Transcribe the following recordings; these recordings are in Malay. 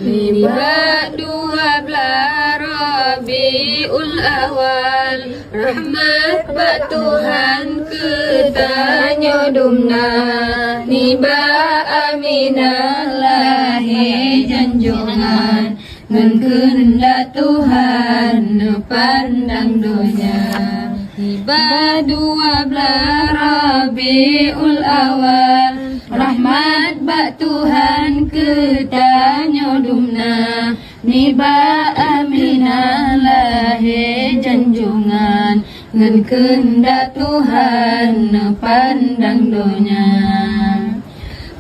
Liba 12 Rabiul Awal, rahmat ba Tuhan ketanya dumna, niba aminah lahi janjungan, ngan kehendak Tuhan pandang dunia. Niba 12 Rabiul Awal, rahmat ba Tuhan ketanya dumna, niba aminah lahi janjungan, ngan kehendak Tuhan pandang dunia.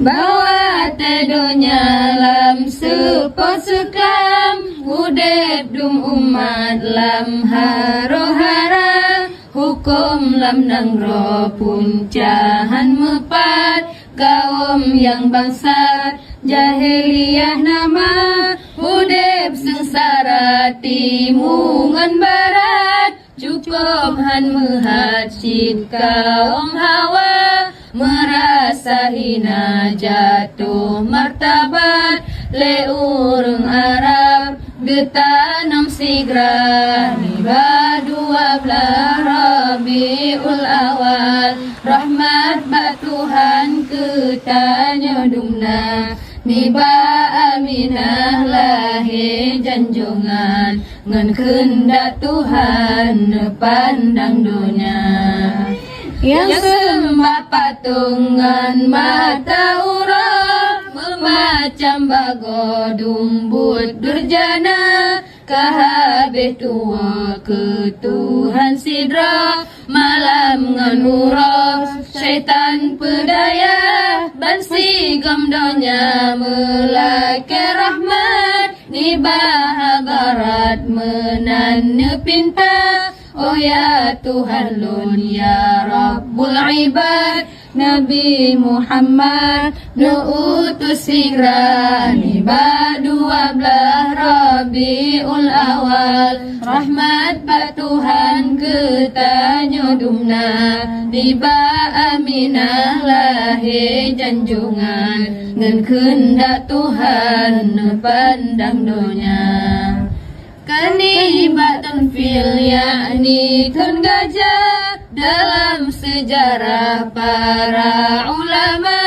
Bawa tedonya lam sepot sekam, udep dum umat lam haro-hara, hukum lam nangro puncahan mepat, kaum yang bangsat jahiliyah nama, udep sengsara timungan barat, cukup han mehat cid kaum hawa, merasa hina jatuh martabat, le urang Arab getanam sigra. Niba 12 Rabiul Awal, rahmat ba Tuhan ketanya dumna, niba aminah lahi janjungan, ngan kehendak Tuhan pandang dunia. Yang sembah patungan mata urang, memacam bago dumbut durjana, kahabeh tua ke Tuhan sidra, malam nganurah syaitan pedaya, bansi gamdonya melake rahmat, nibah garat menan nepinta. Oh ya Tuhan lun ya Rabbul Ibad, Nabi Muhammad nuutus hijrah. Niba 12 Rabiul Awal, rahmat ba Tuhan ketanya dumna, niba aminah lahi janjungan, ngan kehendak Tuhan pandang dunia. Kanibatan fil yakni tun gajah, dalam sejarah para ulama,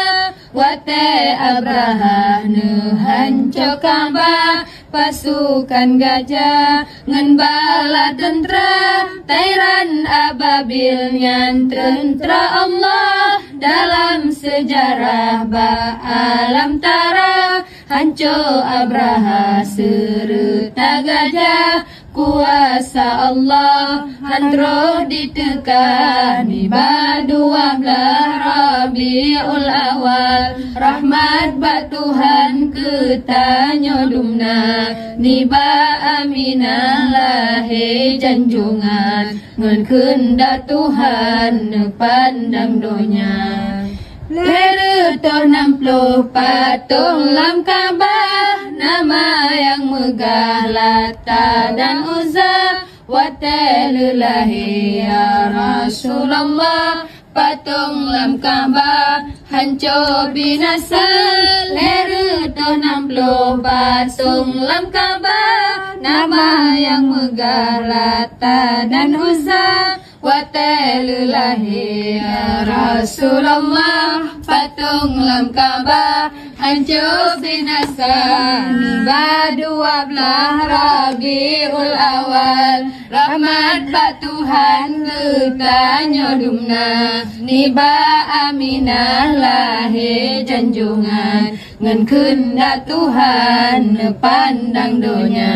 wate Abraha nehanco Ka'bah, pasukan gajah ngan bala tentera, tairan ababil nyan tentera Allah, dalam sejarah ba alam tara, hanco Abraha serta gajah, kuasa Allah handro ditekan. Niba 12 Rabiul Awal, rahmat ba Tuhan ketanya dumna, niba aminah lahi janjungan, ngan kehendak Tuhan pandang dunia. Leru toh 60 patung lam Ka'bah, nama yang megah Lata dan Uzza, watelulahi ya Rasulullah, patung lam Ka'bah hancur binasa. Leru toh 60 patung lam Ka'bah, nama yang megah Lata dan Uzza, watelulahi ya Rasulullah, patung lam Ka'bah hancur binasa. Niba 12 Rabiul Awal, rahmat ba Tuhan ketanya dumna, niba aminah lahi janjungan, ngan kehendak Tuhan pandang dunia.